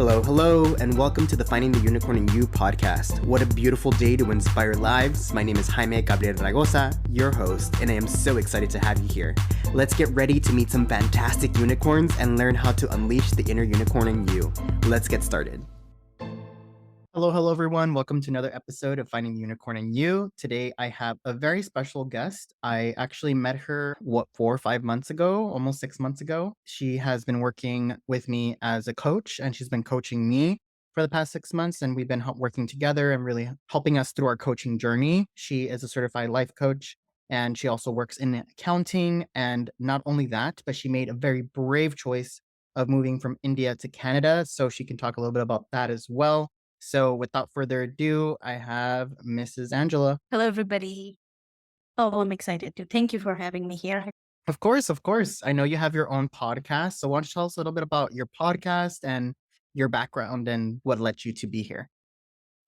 Hello, hello, and welcome to the Finding the Unicorn in You podcast. What a beautiful day to inspire lives. My name is Jaime G, Raygoza, your host, and I am so excited to have you here. Let's get ready to meet some fantastic unicorns and learn how to unleash the inner unicorn in you. Let's get started. Hello, everyone. Welcome to another episode of Finding the Unicorn in You. Today, I have a very special guest. I actually met her, 4 or 5 months ago, almost 6 months ago. She has been working with me as a coach, and she's been coaching me for the past 6 months, and we've been working together and really helping us through our coaching journey. She is a certified life coach, and she also works in accounting. And not only that, but she made a very brave choice of moving from India to Canada, so she can talk a little bit about that as well. So without further ado, I have Mrs. Anjla. Hello, everybody. Oh, I'm excited too. Thank you for having me here. Of course. I know you have your own podcast. So why don't you tell us a little bit about your podcast and your background and what led you to be here?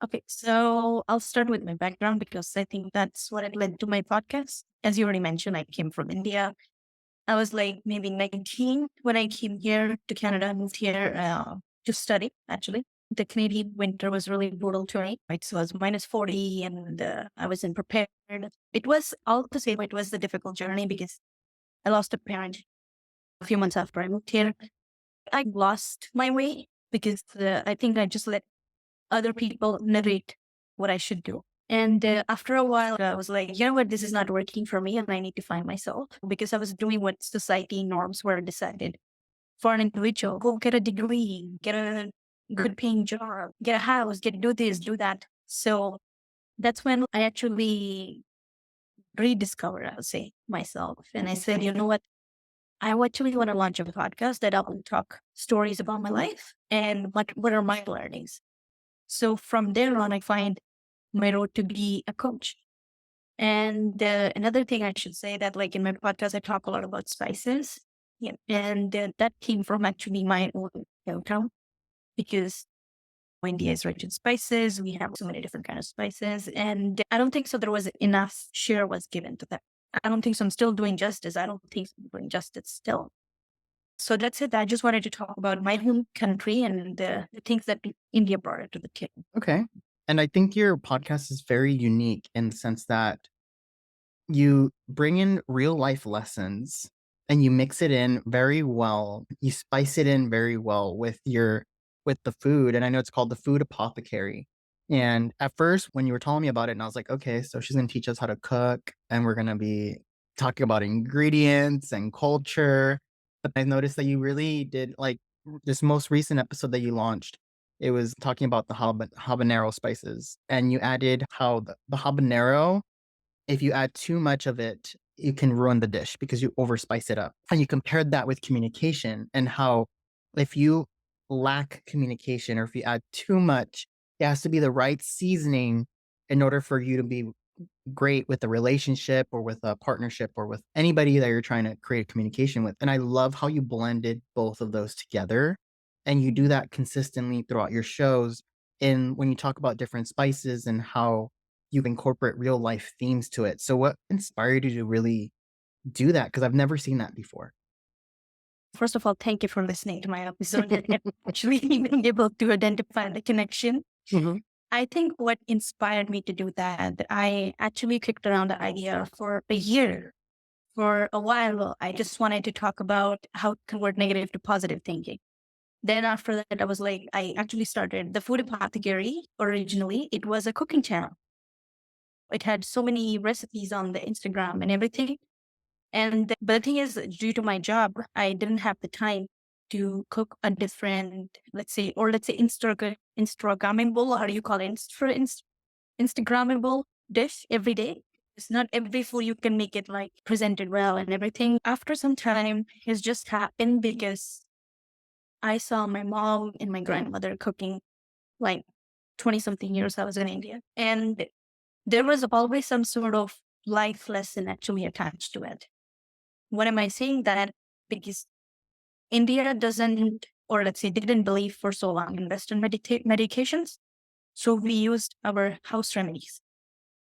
Okay, so I'll start with my background because I think that's what led to my podcast. As you already mentioned, I came from India. I was like maybe 19 when I came here to Canada. I moved here to study, actually. The Canadian winter was really brutal to me. It was minus 40 and I wasn't prepared. It was, all to say, it was the difficult journey because I lost a parent a few months after I moved here. I lost my way because I think I just let other people narrate what I should do. And after a while, I was like, you know what, this is not working for me and I need to find myself because I was doing what society norms were decided for an individual. Go get a degree, get a good paying job, get a house, do this, do that. So that's when I actually rediscovered, I would say, myself. And I said, you know what? I actually want to launch a podcast that I will talk stories about my life and what are my learnings. So from there on, I find my road to be a coach. And another thing I should say that like in my podcast, I talk a lot about spices. Yeah. And that came from actually my own hometown because India is rich in spices. We have so many different kinds of spices. And I don't think so there was enough share was given to that. I don't think so I'm still doing justice. I don't think so I'm doing justice still. So that's it. I just wanted to talk about my home country and the things that India brought to the table. Okay. And I think your podcast is very unique in the sense that you bring in real life lessons and you mix it in very well. You spice it in very well with the food. And I know it's called the food apothecary. And at first, when you were telling me about it, and I was like, okay, so she's going to teach us how to cook and we're going to be talking about ingredients and culture. But I noticed that you really did like this most recent episode that you launched. It was talking about the habanero spices, and you added how the habanero, if you add too much of it, you can ruin the dish because you overspice it up. And you compared that with communication and how if you lack communication or if you add too much, it has to be the right seasoning in order for you to be great with a relationship or with a partnership or with anybody that you're trying to create communication with. And I love how you blended both of those together. And you do that consistently throughout your shows. And when you talk about different spices and how you incorporate real life themes to it. So what inspired you to really do that? Because I've never seen that before. First of all, thank you for listening to my episode and actually being able to identify the connection. Mm-hmm. I think what inspired me to do that, I actually kicked around the idea for a year. For a while, I just wanted to talk about how to convert negative to positive thinking. Then after that, I was like, I actually started the Food Apothecary. Originally, it was a cooking channel. It had so many recipes on the Instagram and everything. But the thing is, due to my job, I didn't have the time to cook a different, let's say Instagrammable, how do you call it? Instagrammable dish every day. It's not every food you can make it like presented well and everything. After some time, it's just happened because I saw my mom and my grandmother cooking like 20 something years I was in India. And there was always some sort of life lesson actually attached to it. What am I saying that? Because India doesn't, or let's say didn't believe for so long in Western medications. So we used our house remedies.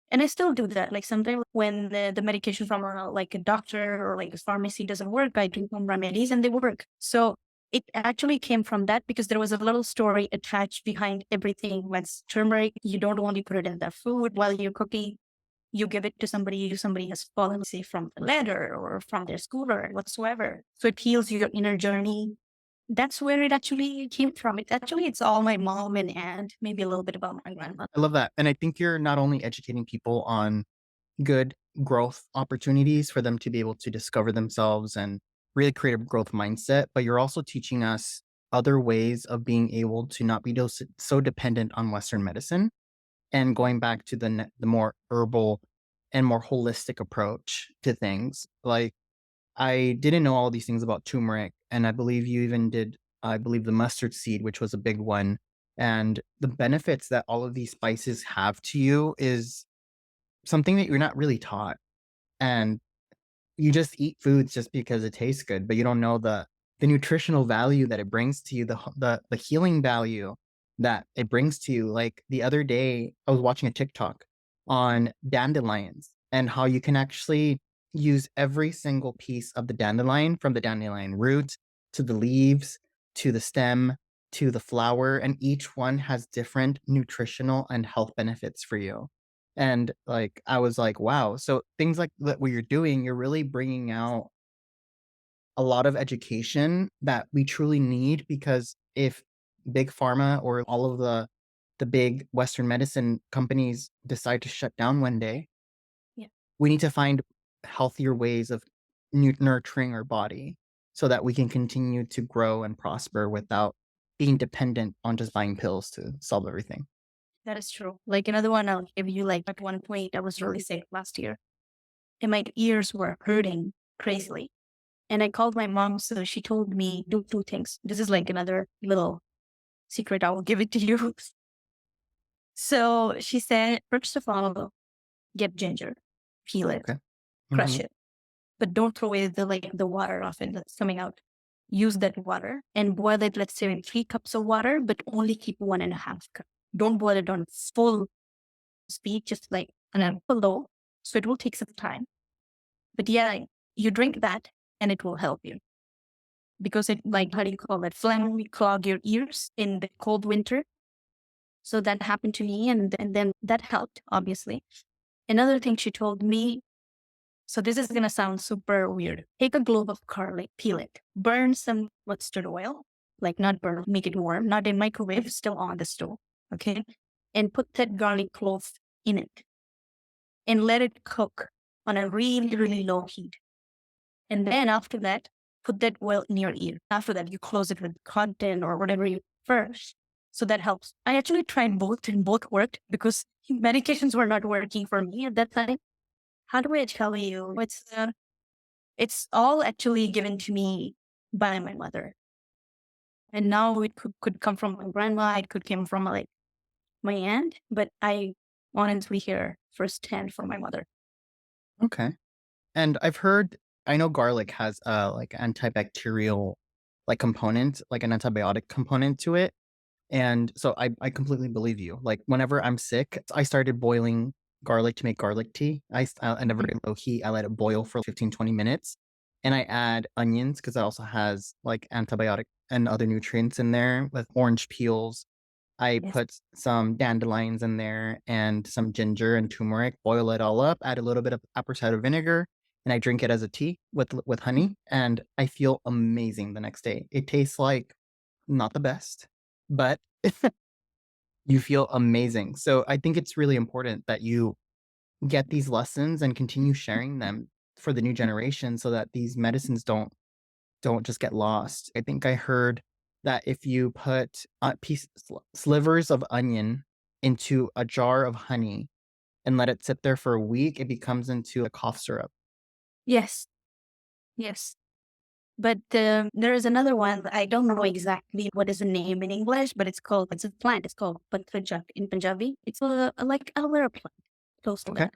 And I still do that. Like sometimes when the medication from like a doctor or like a pharmacy doesn't work, I do home remedies and they work. So it actually came from that because there was a little story attached behind everything. When turmeric, you don't only put it in the food while you're cooking, you give it to somebody has fallen, say, from the ladder or from their scooter, whatsoever. So it heals your inner journey. That's where it actually came from. It's all my mom and aunt, maybe a little bit about my grandmother. I love that. And I think you're not only educating people on good growth opportunities for them to be able to discover themselves and really create a growth mindset, but you're also teaching us other ways of being able to not be so dependent on Western medicine and going back to the more herbal and more holistic approach to things. Like I didn't know all these things about turmeric, and I believe you even did. I believe the mustard seed, which was a big one, and the benefits that all of these spices have to you is something that you're not really taught. And you just eat foods just because it tastes good, but you don't know the nutritional value that it brings to you, the healing value that it brings to you. Like the other day, I was watching a TikTok on dandelions and how you can actually use every single piece of the dandelion, from the dandelion root to the leaves to the stem to the flower, and each one has different nutritional and health benefits for you. And, like, I was like, "Wow." So things like that what you're doing, you're really bringing out a lot of education that we truly need, because if big pharma or all of the big Western medicine companies decide to shut down one day, Yeah, we need to find healthier ways of nurturing our body so that we can continue to grow and prosper without being dependent on just buying pills to solve everything. that is true. Like another one I'll give you, like at one point I was really sick last year and my ears were hurting crazily. And I called my mom, so she told me do two things. This is like another little secret. I will give it to you. So she said, first of all, get ginger, peel it, Okay. crush Mhm. it, but don't throw away the water of it that's coming out. Use that water and boil it, let's say, in 3 cups of water, but only keep 1.5 cup. Don't boil it on full speed, just like an below. So it will take some time. But yeah, you drink that and it will help you because it, like, how do you call it? Phlegm clog your ears in the cold winter. So that happened to me, and then that helped, obviously. Another thing she told me, so this is going to sound super weird. Take a clove of garlic, peel it, burn some mustard oil, like not burn, make it warm, not in microwave, still on the stove. Okay. And put that garlic clove in it and let it cook on a really, really low heat. And then after that, put that oil in your ear. After that, you close it with cotton or whatever you prefer. So that helps. I actually tried both and both worked because medications were not working for me at that time. How do I tell you? It's all actually given to me by my mother. And now it could come from my grandma. It could come from like my aunt, but I honestly hear firsthand from my mother. Okay. And I know garlic has a, like, antibacterial, like, component, like, an antibiotic component to it, and so I completely believe you. Like, whenever I'm sick, I started boiling garlic to make garlic tea. At a very low heat, I let it boil for 15, 20 minutes, and I add onions because it also has, like, antibiotic and other nutrients in there with orange peels. I Yes. put some dandelions in there and some ginger and turmeric, boil it all up, add a little bit of apple cider vinegar, and I drink it as a tea with honey, and I feel amazing the next day. It tastes like not the best, but you feel amazing. So I think it's really important that you get these lessons and continue sharing them for the new generation so that these medicines don't just get lost. I think I heard that if you put slivers of onion into a jar of honey and let it sit there for a week, it becomes into a cough syrup. Yes. Yes. But there is another one. I don't know exactly what is the name in English, but it's a plant. It's called Pathajak in Punjabi. It's like aloe vera plant, close to Okay. that.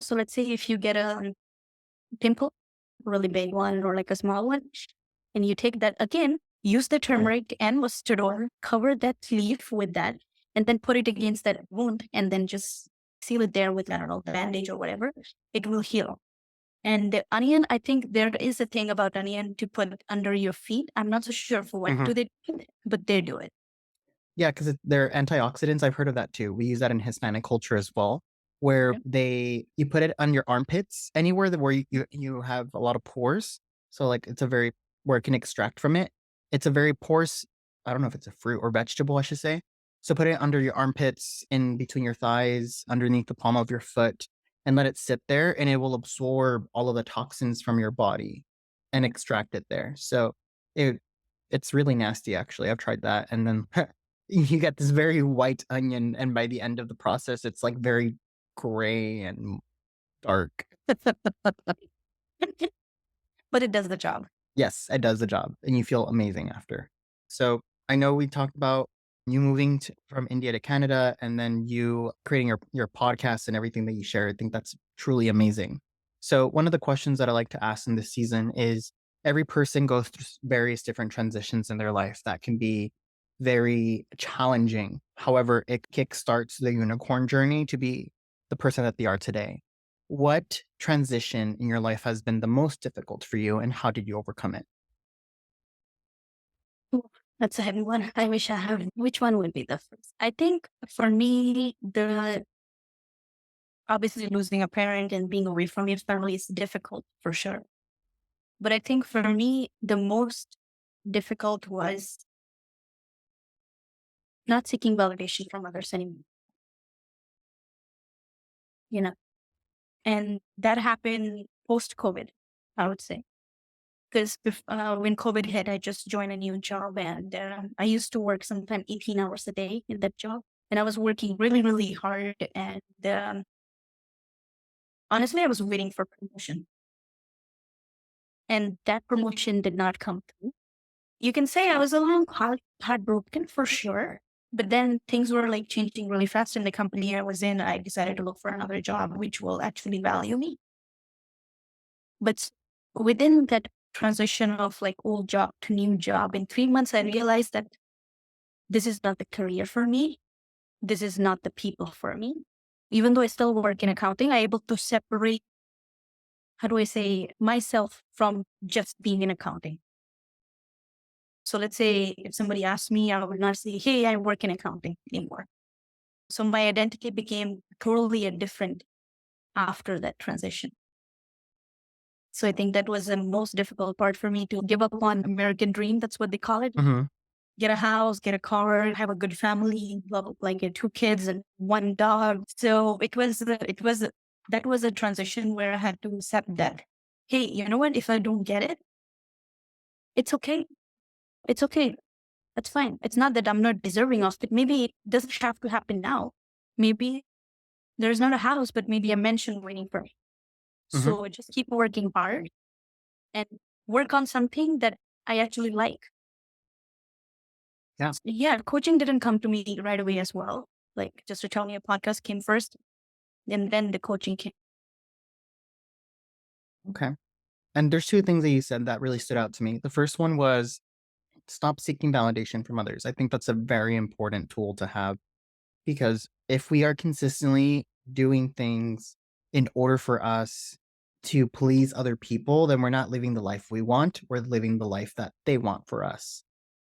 So let's say if you get a pimple, really big one or like a small one, and you take that again, use the turmeric and mustard oil, cover that leaf with that, and then put it against that wound, and then just seal it there with, I don't know, bandage or whatever. It will heal. And the onion, I think there is a thing about onion to put under your feet. I'm not so sure for what Mhm. do they do, but they do it. Yeah, because they're antioxidants. I've heard of that too. We use that in Hispanic culture as well, where Okay. you put it on your armpits, anywhere that where you have a lot of pores. So like it's a very where it can extract from it. It's a very porous. I don't know if it's a fruit or vegetable, I should say. So put it under your armpits, in between your thighs, underneath the palm of your foot, and let it sit there, and it will absorb all of the toxins from your body and extract it there. So it it's really nasty, actually. I've tried that, and then you get this very white onion, and by the end of the process, it's like very gray and dark. But it does the job. Yes, it does the job, and you feel amazing after. So I know we talked about you moving from India to Canada, and then you creating your podcast and everything that you share. I think that's truly amazing. So one of the questions that I like to ask in this season is every person goes through various different transitions in their life that can be very challenging. However, it kickstarts the unicorn journey to be the person that they are today. What transition in your life has been the most difficult for you, and how did you overcome it? Ooh, that's a heavy one. I wish I had. Which one would be the first? I think for me, the obviously losing a parent and being away from your family is difficult for sure. But I think for me, the most difficult was not seeking validation from others anymore, you know, and that happened post COVID, I would say. Because when COVID hit, I just joined a new job and I used to work sometimes 18 hours a day in that job. And I was working really, really hard. And honestly, I was waiting for promotion. And that promotion did not come through. You can say I was a little heartbroken for sure. But then things were like changing really fast in the company I was in. I decided to look for another job, which will actually value me. But within that transition of like old job to new job, in 3 months, I realized that this is not the career for me. This is not the people for me. Even though I still work in accounting, I'm able to separate, how do I say, myself from just being in accounting. So let's say if somebody asked me, I would not say, hey, I work in accounting anymore. So my identity became totally a different after that transition. So I think that was the most difficult part for me to give up on American dream. That's what they call it. Mhm. Get a house, get a car, have a good family, like get 2 kids and 1 dog. So that was a transition where I had to accept that, hey, you know what? If I don't get it, it's okay. It's okay. That's fine. It's not that I'm not deserving of it. Maybe it doesn't have to happen now. Maybe there's not a house, but maybe a mansion waiting for me. Mhm. So just keep working hard and work on something that I actually like. Yeah. Yeah, coaching didn't come to me right away as well. Like just to tell me, a podcast came first, and then the coaching came. Okay. And there's two things that you said that really stood out to me. The first one was stop seeking validation from others. I think that's a very important tool to have, because if we are consistently doing things in order for us to please other people, then we're not living the life we want. We're living the life that they want for us.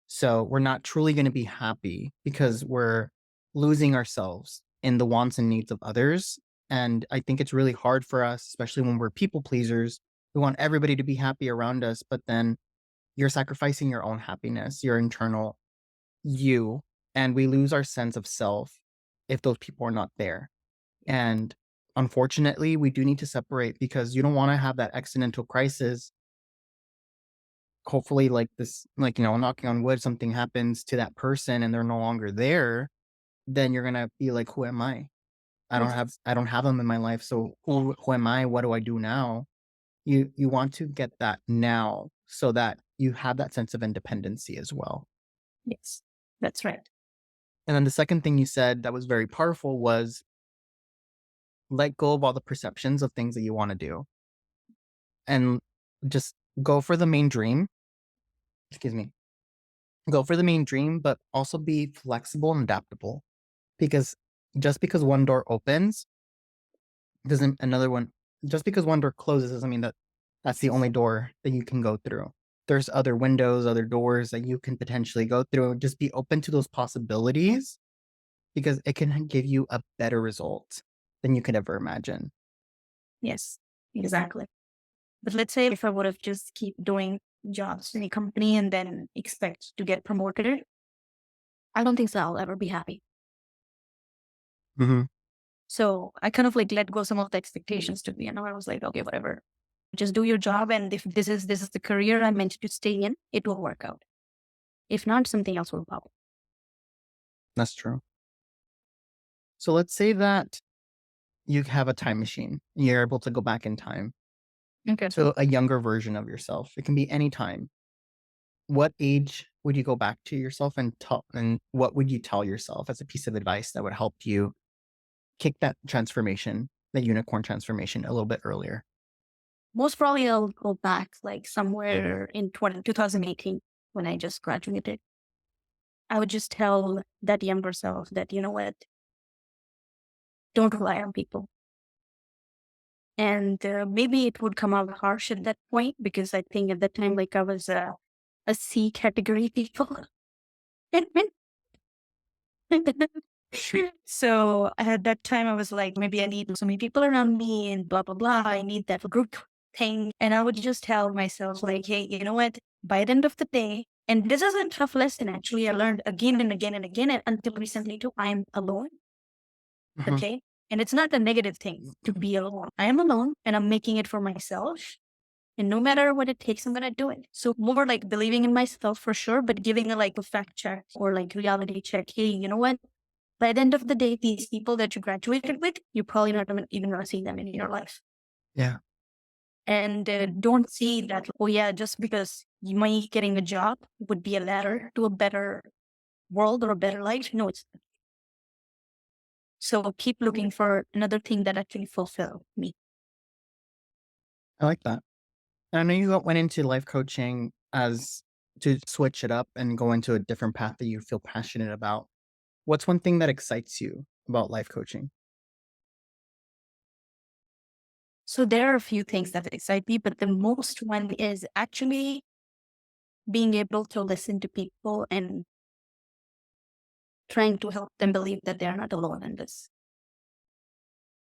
So we're not truly going to be happy because we're losing ourselves in the wants and needs of others. And I think it's really hard for us, especially when we're people pleasers. We want everybody to be happy around us, but then you're sacrificing your own happiness, your internal you, and we lose our sense of self if those people are not there. And unfortunately, we do need to separate, because you don't want to have that accidental crisis. Hopefully, like this, like, knocking on wood, something happens to that person and they're no longer there. Then you're going to be like, who am I? Yes. I don't have them in my life. So who am I? What do I do now? You want to get that now so that you have that sense of independency as well. Yes, that's right. And then the second thing you said that was very powerful was let go of all the perceptions of things that you want to do, and just go for the main dream. Excuse me. Go for the main dream, but also be flexible and adaptable, because just because one door opens doesn't another one just because one door closes doesn't mean that that's the only door that you can go through. There's other windows, other doors that you can potentially go through. Just be open to those possibilities because it can give you a better result than you could ever imagine. Yes, exactly. But let's say if I would have just keep doing jobs in a company and then expect to get promoted, I don't think so I'll ever be happy. Mhm. So I kind of like let go some of the expectations to me. And I was like, okay, whatever. Just do your job. And if this is the career I'm meant to stay in, it will work out. If not, something else will pop. That's true. So let's say that you have a time machine. You're able to go back in time Okay. to a younger version of yourself. It can be any time. What age would you go back to yourself and what would you tell yourself as a piece of advice that would help you kick that transformation, that unicorn transformation a little bit earlier? Most probably I'll go back like somewhere in 2018 when I just graduated. I would just tell that younger self that, you know what, don't rely on people. And maybe it would come out harsh at that point because I think at that time, like I was a C category people. So at that time, I was like, maybe I need so many people around me and blah, blah, blah. I need that group thing. And I would just tell myself, like, hey, you know what? By the end of the day, and this is a tough lesson, actually, I learned again and again and again, and until recently, too, I'm alone. Mhm. Okay. And it's not a negative thing to be alone. I am alone and I'm making it for myself. And no matter what it takes, I'm gonna do it. So more like believing in myself for sure, but giving a like a fact check or like reality check. Hey, you know what? By the end of the day, these people that you graduated with, you're probably not even gonna see them in your life. Yeah, And don't see that, oh yeah, just because you might getting a job would be a ladder to a better world or a better life. No, it's so keep looking for another thing that actually fulfill me. I like that. And I know you went into life coaching as to switch it up and go into a different path that you feel passionate about. What's one thing that excites you about life coaching? So there are a few things that excite me, but the most one is actually being able to listen to people and trying to help them believe that they're not alone in this.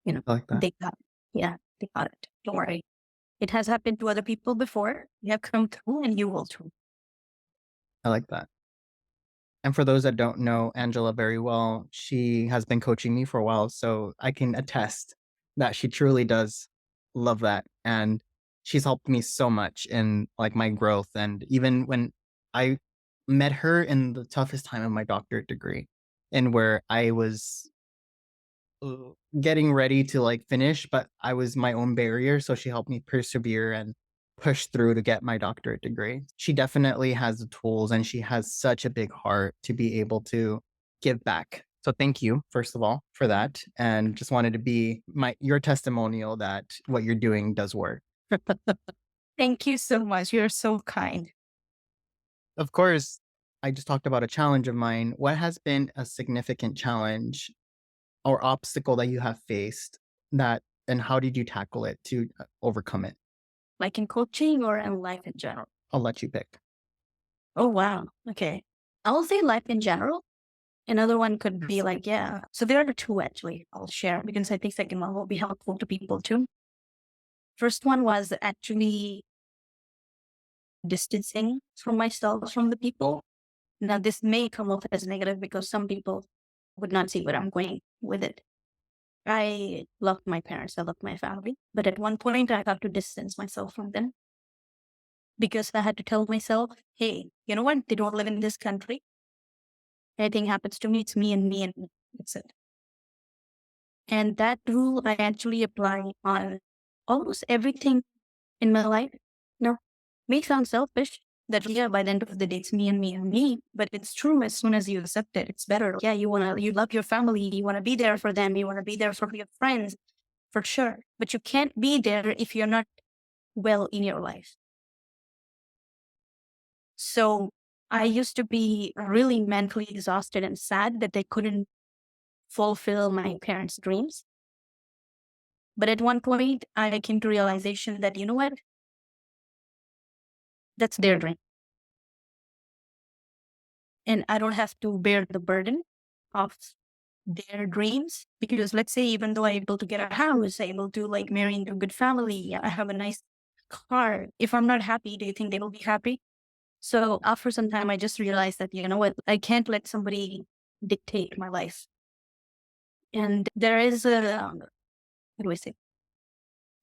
You know, I like that. they got it. Yeah, they got it. Don't worry. It has happened to other people before. You have come through and you will too. I like that. And for those that don't know Angela very well, she has been coaching me for a while, so I can attest that she truly does love that, and she's helped me so much in, like, my growth, and even when I met her in the toughest time of my doctorate degree and where I was uh, getting ready to like finish, but I was my own barrier. So she helped me persevere and push through to get my doctorate degree. She definitely has the tools and she has such a big heart to be able to give back. So thank you, first of all, for that. And just wanted to be your testimonial that what you're doing does work. Thank you so much. You're so kind. Of course, I just talked about a challenge of mine. What has been a significant challenge or obstacle that you have faced that and how did you tackle it to overcome it? Like in coaching or in life in general. I'll let you pick. Oh, wow. Okay. I will say life in general. Another one could be like, yeah. So there are two actually I'll share because I think second one will be helpful to people too. First one was actually distancing from myself from the people. Now, this may come off as negative because some people would not see where I'm going with it. I love my parents, I love my family, but at one point I had to distance myself from them because I had to tell myself, hey, you know what? They don't live in this country. Anything happens to me, it's me and me and me. That's it. And that rule I actually apply on almost everything in my life. No, may sound selfish that yeah, by the end of the day, it's me and me and me. But it's true as soon as you accept it, it's better. Yeah, you love your family, you wanna be there for them, you wanna be there for your friends, for sure. But you can't be there if you're not well in your life. So I used to be really mentally exhausted and sad that they couldn't fulfill my parents' dreams. But at one point, I came to realization that, you know what? That's their dream. And I don't have to bear the burden of their dreams. Because let's say, even though I'm able to get a house, I'm able to like marry into a good family, I have a nice car. If I'm not happy, do you think they will be happy? So after some time, I just realized that, you know what? I can't let somebody dictate my life. And there is what do I say?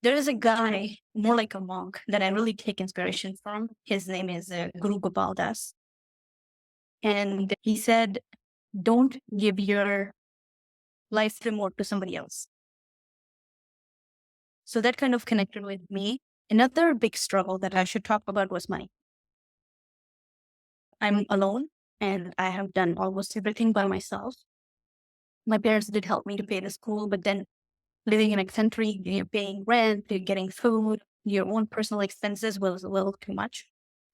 There is a guy, more like a monk, that I really take inspiration from. His name is Guru Gopal Das. And he said, don't give your life remote to somebody else. So that kind of connected with me. Another big struggle that I should talk about was money. I'm alone and I have done almost everything by myself. My parents did help me to pay the school, but then living in a country, you're paying rent, you're getting food, your own personal expenses was a little too much.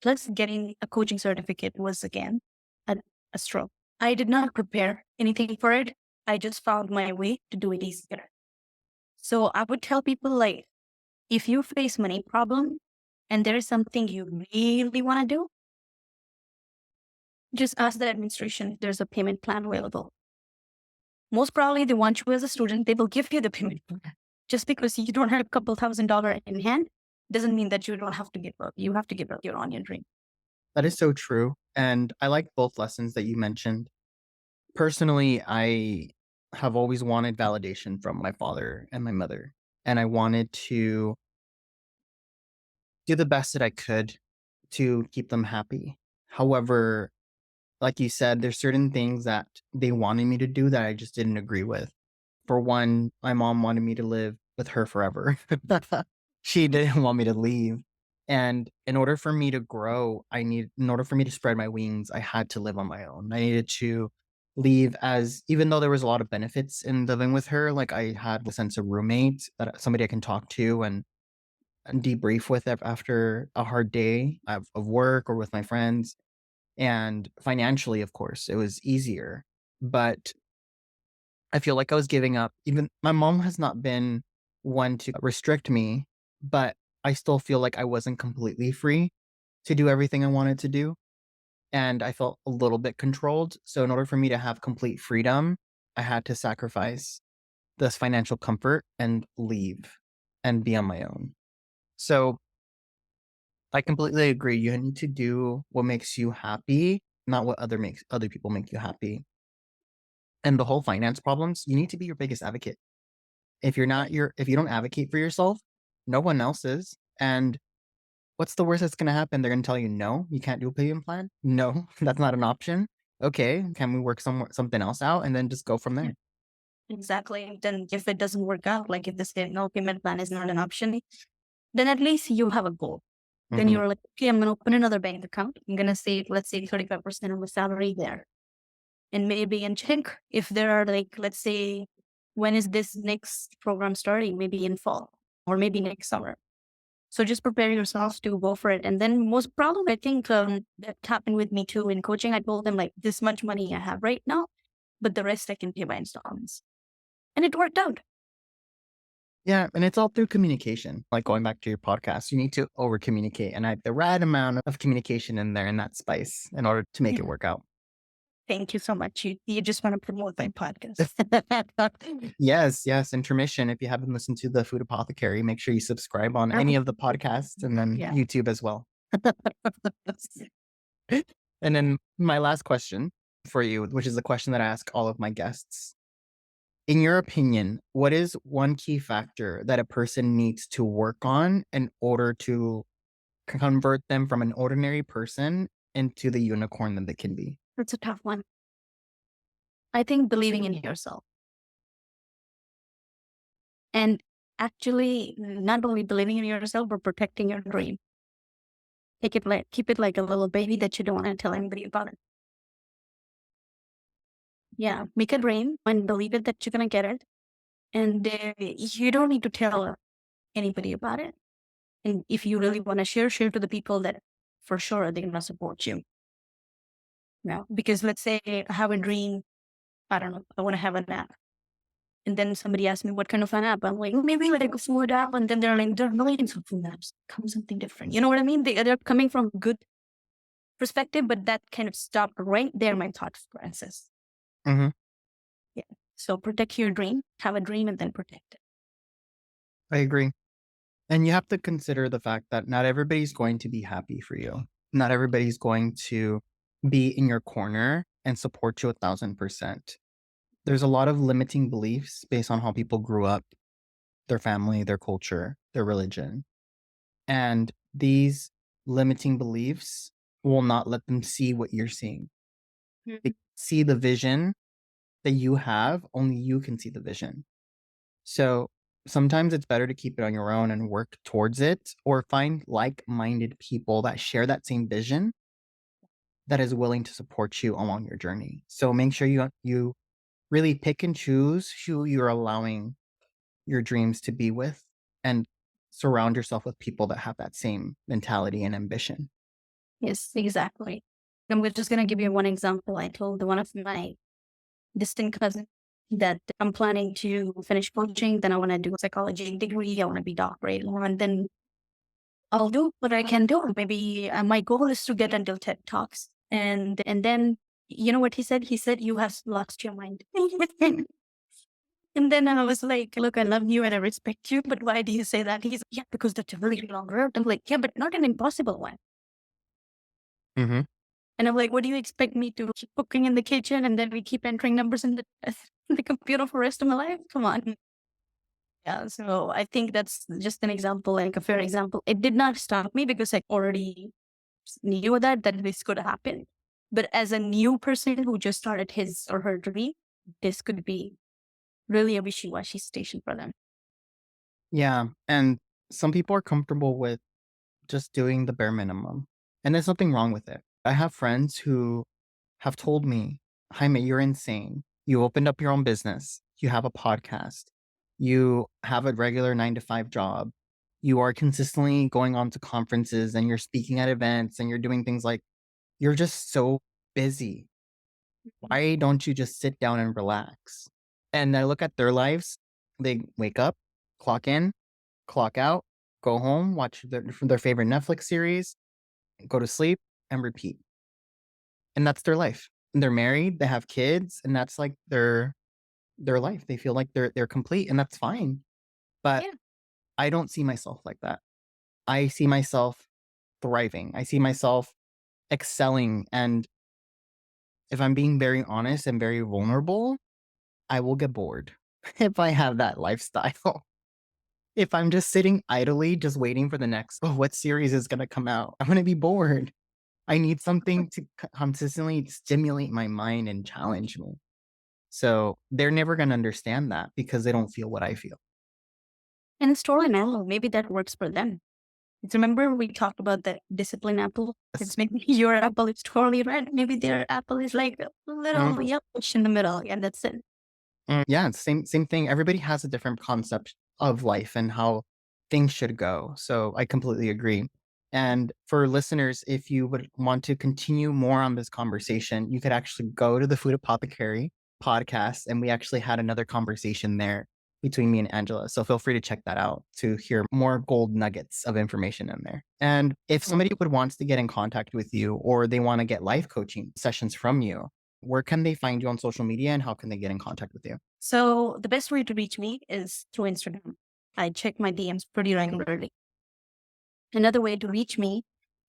Plus, getting a coaching certificate was again a stroke. I did not prepare anything for it. I just found my way to do it easier. So I would tell people, like, if you face money problem and there is something you really want to do, just ask the administration if there's a payment plan available. Most probably they want you as a student, they will give you the payment plan. Just because you don't have a couple $1,000s in hand doesn't mean that you don't have to give up. You have to give up your onion dream. That is so true. And I like both lessons that you mentioned. Personally, I have always wanted validation from my father and my mother. And I wanted to do the best that I could to keep them happy. However, like you said, there's certain things that they wanted me to do that I just didn't agree with. For one, my mom wanted me to live with her forever. She didn't want me to leave. And in order for me to grow, in order for me to spread my wings, I had to live on my own. I needed to leave, as even though there was a lot of benefits in living with her, like I had the sense of roommate, that somebody I can talk to and debrief with after a hard day of work or with my friends. And financially, of course, it was easier. But I feel like I was giving up. Even my mom has not been one to restrict me, but I still feel like I wasn't completely free to do everything I wanted to do. And I felt a little bit controlled. So, in order for me to have complete freedom, I had to sacrifice this financial comfort and leave and be on my own. So, I completely agree. You need to do what makes you happy, not what other people make you happy. And the whole finance problems, you need to be your biggest advocate. If you don't advocate for yourself, no one else is. And what's the worst that's gonna happen? They're gonna tell you, no, you can't do a payment plan. No, that's not an option. Okay, can we work something else out and then just go from there? Exactly. Then if it doesn't work out, like if this no payment plan is not an option, then at least you have a goal. Then Mhm. you're like, okay, I'm going to open another bank account. I'm going to save, let's say, 35% of my salary there. And maybe and check if there are, like, let's say, when is this next program starting? Maybe in fall or maybe next summer. So just prepare yourself to go for it. And then most probably, I think that happened with me too in coaching. I told them, like, this much money I have right now, but the rest I can pay by installments. And it worked out. Yeah, and it's all through communication. Like going back to your podcast, you need to over communicate and add the right amount of communication in there and that spice in order to make Yeah. it work out. Thank you so much. You just want to promote my podcast. Yes, intermission. If you haven't listened to the Food Apothecary, make sure you subscribe on any of the podcasts and then Yeah. YouTube as well. And then my last question for you, which is a question that I ask all of my guests. In your opinion, what is one key factor that a person needs to work on in order to convert them from an ordinary person into the unicorn that they can be? That's a tough one. I think believing in yourself and actually not only believing in yourself, but protecting your dream. Keep it like a little baby that you don't want to tell anybody about it. Yeah. Make a dream and believe it that you're going to get it. And you don't need to tell anybody about it. And if you really want to share to the people that for sure they're going to support you. Yeah. Because let's say I have a dream. I don't know. I want to have a nap. And then somebody asked me what kind of an app. I'm like, maybe like a food app. And then they're like, there are millions of food apps. Come something different. You know what I mean? They're coming from good perspective, but that kind of stopped right there, my thought process. Hmm. Yeah. So protect your dream, have a dream and then protect it. I agree. And you have to consider the fact that not everybody's going to be happy for you. Not everybody's going to be in your corner and support you 1,000%. There's a lot of limiting beliefs based on how people grew up, their family, their culture, their religion. And these limiting beliefs will not let them see what you're seeing. They see the vision that you have, only you can see the vision. So sometimes it's better to keep it on your own and work towards it, or find like-minded people that share that same vision that is willing to support you along your journey. So make sure you really pick and choose who you're allowing your dreams to be with, and surround yourself with people that have that same mentality and ambition. Yes, exactly. I'm just going to give you one example. I told one of my distant cousins that I'm planning to finish coaching, then I want to do a psychology degree, I want to be doctorate, and then I'll do what I can do. Maybe my goal is to get until TED Talks. And then, you know what he said? He said, you have lost your mind. And then I was like, look, I love you and I respect you, but why do you say that? He's, yeah, because that's a really long road. I'm like, yeah, but not an impossible one. Hmm. And I'm like, what do you expect me to keep cooking in the kitchen and then we keep entering numbers in the computer for the rest of my life? Come on. Yeah. So I think that's just an example, like a fair example. It did not stop me because I already knew that this could happen. But as a new person who just started his or her journey, this could be really a wishy-washy station for them. Yeah. And some people are comfortable with just doing the bare minimum. And there's nothing wrong with it. I have friends who have told me, Jaime, you're insane. You opened up your own business. You have a podcast. You have a regular 9 to 5 job. You are consistently going on to conferences and you're speaking at events and you're doing things like, you're just so busy. Why don't you just sit down and relax? And I look at their lives. They wake up, clock in, clock out, go home, watch their favorite Netflix series, go to sleep, and repeat. And that's their life. And they're married, they have kids, and that's like their life. They feel like they're complete, and that's fine. But Yeah. I don't see myself like that. I see myself thriving. I see myself excelling. And if I'm being very honest and very vulnerable, I will get bored if I have that lifestyle. If I'm just sitting idly, just waiting for the next, oh, what series is going to come out? I'm going to be bored. I need something to consistently stimulate my mind and challenge me. So they're never going to understand that because they don't feel what I feel. And it's totally normal. Maybe that works for them. Remember we talked about the discipline apple? Yes. It's maybe your apple is totally red. Maybe their apple is like a little Mm, yellowish in the middle. Yeah, that's it. yeah, same thing. Everybody has a different concept of life and how things should go. So I completely agree. And for listeners, if you would want to continue more on this conversation, you could actually go to the Food Apothecary podcast, and we actually had another conversation there between me and Anjla. So feel free to check that out to hear more gold nuggets of information in there. And if somebody would wants to get in contact with you, or they want to get life coaching sessions from you, where can they find you on social media and how can they get in contact with you? So the best way to reach me is through Instagram. I check my DMs pretty regularly. Another way to reach me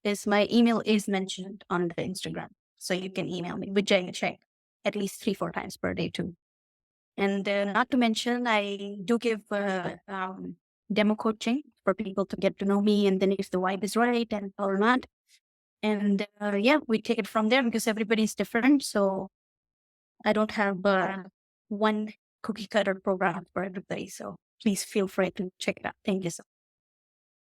is my email is mentioned on the Instagram. So you can email me, which I check at least 3, 4 times per day too. And not to mention, I do give demo coaching for people to get to know me and then if the vibe is right and or not. And yeah, we take it from there because everybody's different. So I don't have one cookie cutter program for everybody. So please feel free to check it out. Thank you so much.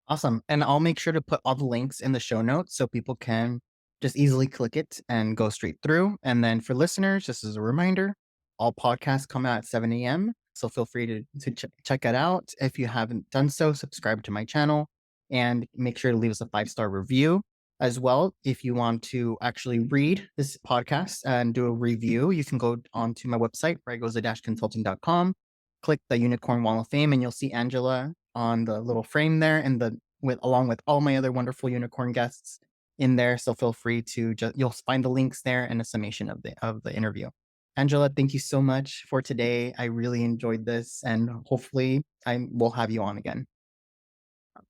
Awesome. And I'll make sure to put all the links in the show notes so people can just easily click it and go straight through. And then for listeners, just as a reminder, all podcasts come out at 7 a.m. So feel free to check it out. If you haven't done so, subscribe to my channel and make sure to leave us a 5-star review as well. If you want to actually read this podcast and do a review, you can go onto my website, raygoza-consulting.com, click the Unicorn Wall of Fame and you'll see Anjla on the little frame there, and along with all my other wonderful unicorn guests in there. So feel free to you'll find the links there and a summation of the interview. Anjla, thank you so much for today. I really enjoyed this, and hopefully I will have you on again.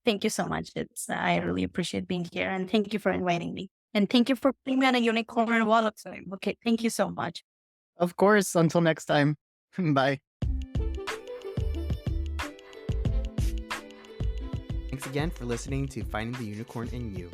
Thank you so much. I really appreciate being here, and thank you for inviting me. And thank you for putting me on a unicorn wall of fame. Okay, thank you so much. Of course, until next time. Bye. Thanks again for listening to Finding the Unicorn in You.